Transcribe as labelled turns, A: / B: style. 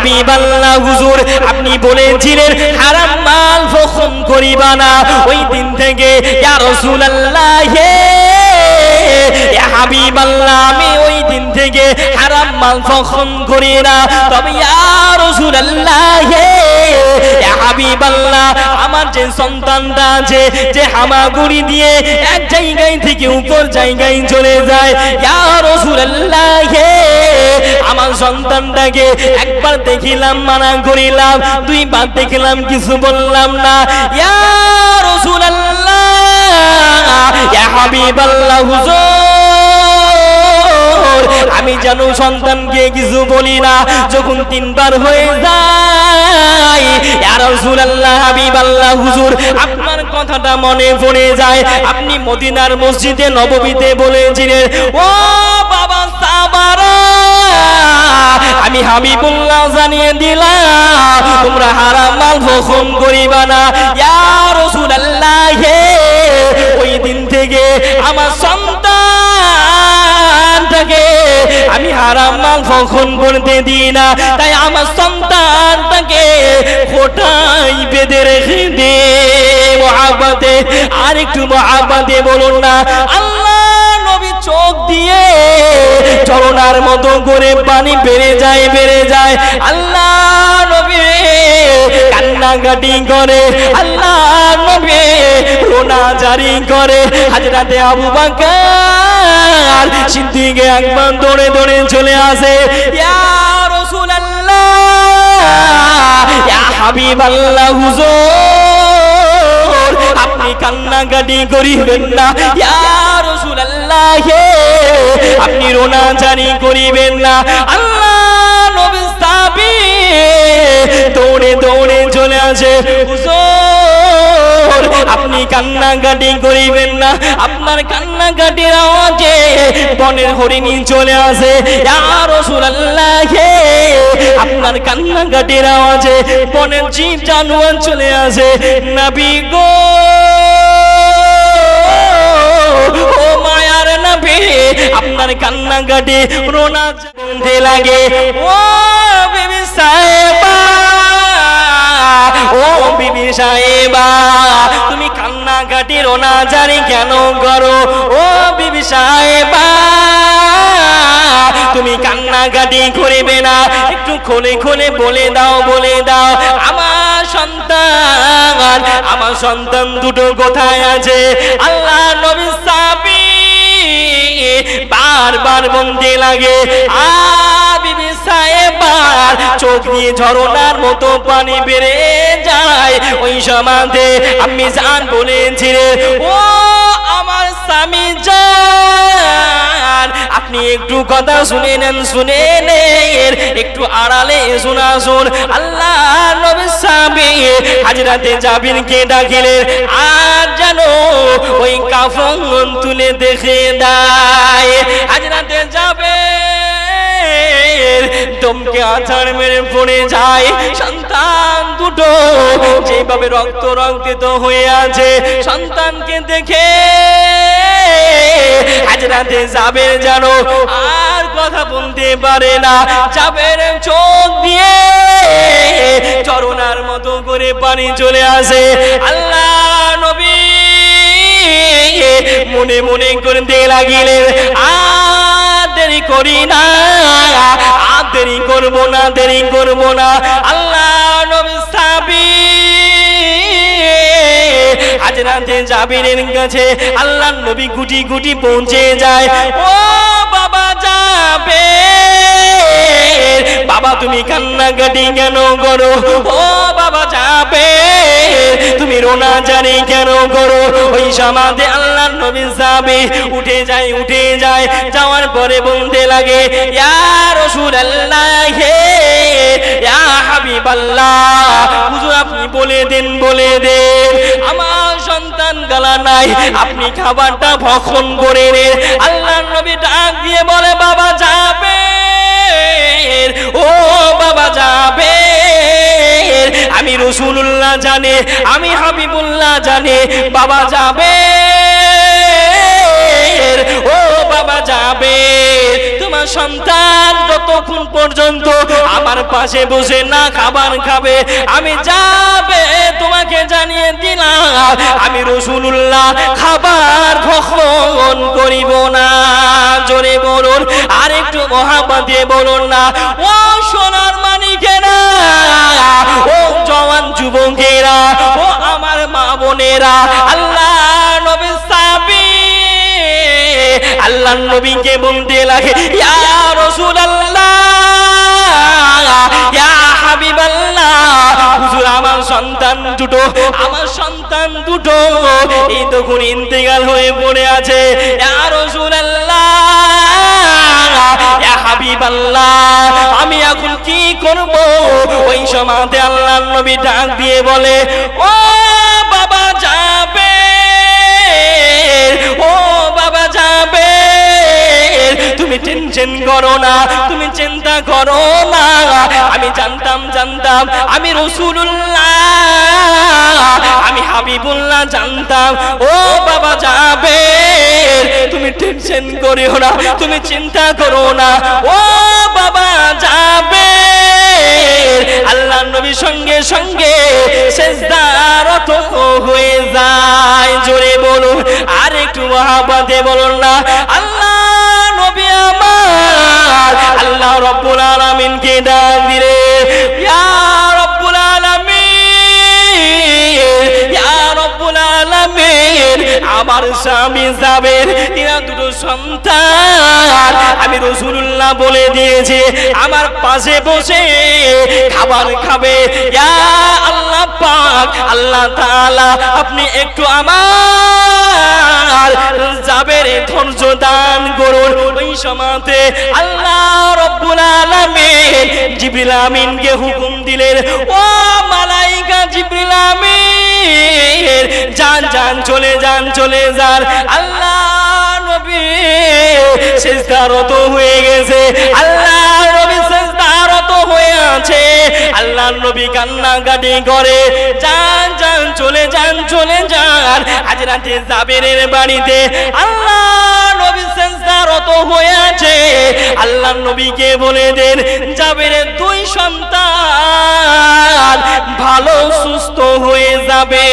A: হাবিবাল্লাহ হুজুর আপনি বলেছিলেন হারাম মাল ভক্ষণ করিবা না। ওই দিন থেকে ইয়া রাসূলুল্লাহ ইয়া হাবিবাল্লাহ আমি ওই দিন থেকে হারাম মাল ভক্ষণ করি না। তবে ইয়া রাসূলুল্লাহ ইয়া হাবিবাল্লাহ আমার যে সন্তানটা আছে যে হামাগুড়ি দিয়ে এক জায়গায় থেকে উপর জায়গায় চলে যায়, ইয়া রাসূলুল্লাহ আমার সন্তানটাকে একবার দেখিলাম মানা করিলাম, দুইবার দেখলাম কিছু বললাম না। ইয়া রাসূলুল্লাহ ইয়া হাবিবাল্লাহ হুজুর আমি জানো সন্তানকে কিছু বলি না। যখন তিনবার হয়ে যায় ইয়া রাসূলুল্লাহ হাবিবাল্লাহ হুজুর আপনার কথাটা মনে পড়ে যায়। আপনি মদিনার মসজিদে নববীতে বলেছিলেন ও বাবা সাবারা আমি হাবিবুল্লাহ জানিয়ে দিলাম তোমরা হারাম মাল ভক্ষণ করিবা না। ইয়া রাসূলুল্লাহ ওই দিন থেকে আমার সন্তানটাকে আমি হারাম মাল ভক্ষণ করতে দিই না। তাই আমার সন্তানটাকে খোঁটায় বেঁধে রেখে দে মহাব্বতে। আর একটু মহাব্বতে বলুন না আল্লাহ নবী চোখ দিয়ে ঝরনার মতো করে পানি বেড়ে যায় বেড়ে যায়। আল্লাহ নবী কান্নাকাটি করে, আল্লাহ নবী রোনা জারি করে। হযরতে আবু বকর সিদ্দিক একবার দৌড়ে দৌড়ে চলে আসে, ইয়া রাসূলুল্লাহ ইয়া হাবিবাল্লাহ হুজুর আপনি কান্নাকাটি করিবেন না। ইয়া রাসূলুল্লাহ আপনি রোনা জারি করিবেন না। আল্লাহ নবী সাহাবী দৌড়ে দৌড়ে চলে আসে, হুজুর আপনি কান্নাকাটি করিবেন না। আপনার কান্নাকাটির আওয়াজে বনের হরিণী চলে আসে। ইয়া রাসূলুল্লাহ আপনার কান্নাকাটির আওয়াজে বনের জীব জানোয়ার চলে আসে। নবী গো ও মায়ার নবী আপনার কান্নাকাটি রোনা বন্ধে লাগে। ও বিবি সাহেবা ও বিবি সাহেবা তুমি কান্নাকাটি রোনা জারি কেন করো? ও বিবি সাহেবা তুমি কান্নাকাটি করিবে না, একটু খুলে খুলে বলে দাও বলে দাও আমার সন্তান দুটো কোথায় আছে? আল্লাহ নবী সাহাবী বারবার বলতে লাগে বিবি সাহেবার চোখ দিয়ে ঝরনার মতো পানি বেড়ে যায়। ওই সমাধে আমি জান বলেছিলেন ও আমার স্বামী জান আপনি একটু কথা শুনে নেন শুনে নেন একটু আড়ালে শোনা শুন। আল্লাহ নবী সাহাবী হযরতে জাবিরকে ডাকিলেন আর জানো ওই কাফন তুলে দেখে দেয়। হযরতে জাবির দমকে আছাড় মেরে পড়ে যায়। সন্তান দুটো যেভাবে রক্ত রক্তিত হয়ে আছে সন্তানকে দেখে হযরতে জাবির জানো আর কথা বলতে পারে না। জাবির চোখ দিয়ে চরণার মতো করে পানি চলে আসে। আল্লাহ নবী মনে মনে করতে লাগিলেন আর দেরি করি না আর দেরি করবো না দেরি করবো না। আল্লাহ নবী সাহাবী হযরতে জাবিরের কাছে আল্লাহ নবী গুটি গুটি পৌঁছে যায়। ও বাবা জাবির বাবা তুমি কান্নাকাটি কেন করো? ও বাবা জাবির তুমি রোনা জারি কেন করো? ওই সমাধে আল্লাহ নবী সাহাবী উঠে যায় যাওয়ার পরে বলতে লাগে ইয়া রাসূলুল্লাহ ইয়া হাবিবাল্লাহ হুজুর আপনি বলে দেন আমার সন্তান গালা নাই আপনি খাবারটা ভক্ষণ করে নেন। আল্লাহ নবী ডাক দিয়ে বলে বাবা জাবির ও বাবা জাবির আমি রাসূলুল্লাহ জানে আমি হাবিবুল্লাহ জানে বাবা জাবির ও বাবা জাবির তোমার সন্তান যত যতক্ষণ পর্যন্ত আমার পাশে বসে না খাবার খাবে, আমি যাবে তোমাকে জানিয়ে দিলাম আমি রাসূলুল্লাহ খাবার গ্রহণ করিব না। জোরে বলুন, আর একটু মহাব্বত দিয়ে বলুন না। ও সোনার মানিকেরা, ও জওয়ান যুবকেরা, ও আমার মা বোনেরা, আল্লাহ নবী সাহাবী আল্লাহর নবীকে বলতে লাগে, ইয়া রাসূলুল্লাহ, ইয়া হাবিবাল্লাহ, হুজুর আমার সন্তান দুটো এই তখন ইন্তেকাল হয়ে পড়ে আছে। ইয়া রাসূলুল্লাহ, ইয়া হাবিবাল্লাহ, আমি এখন কি করব? ওই সময়তে আল্লাহর নবী ডাক দিয়ে বলে, ও বাবা যাবে, ও বাবা যাবে, তুমি টেনশন করো না, তুমি চিন্তা করো না। আমি জানতাম আমি রাসূলুল্লাহ, আমি হাবিবুল্লাহ জানতাম। ও বাবা যাবে, তুমি টেনশন করিও না, তুমি চিন্তা করো না। ও বাবা যাবে। আল্লাহর নবী সঙ্গে সঙ্গে সিজদারত হয়ে যায়। জোরে বলুন, আর একটু মহাব্বতে বলুন না। আল্লাহ নবী আমার আল্লাহ রাব্বুল আলামিনকে ডাক দিলে, ইয়া রাব্বুল আলামিন, ইয়া রাব্বুল আলামিন, আমার স্বামী যাবের তিনা দুটো সন্তান আমি রাসূলুল্লাহ বলে দিয়েছি আমার পাশে বসে খাবার খাবে। ইয়া আল্লাহ পাক, আল্লাহ তাআলা আপনি একটু আমার যাবের ধৈর্য দান করুন। ওই সময়তে আল্লাহ রাব্বুল আলামিন জিবরিল আমিনকে হুকুম দিলেন, ও মালাইকা জিবরিল আমিন, যান যান, চলে যান, চলে যান। আল্লাহ নবী সিজদারত হয়ে গেছে, আল্লাহ নবী সিজদারত হয়ে আছে। আল্লাহ নবী কান্নাকাটি করে, যান যান, চলে যান, চলে যান। আজ রাতে জাবেরের বাড়িতে আল্লাহ নবী সিজদারত হয়ে আছে। আল্লাহ নবীকে বলে দেন জাবেরের দুই সন্তান ভালো সুস্থ হয়ে যাবে।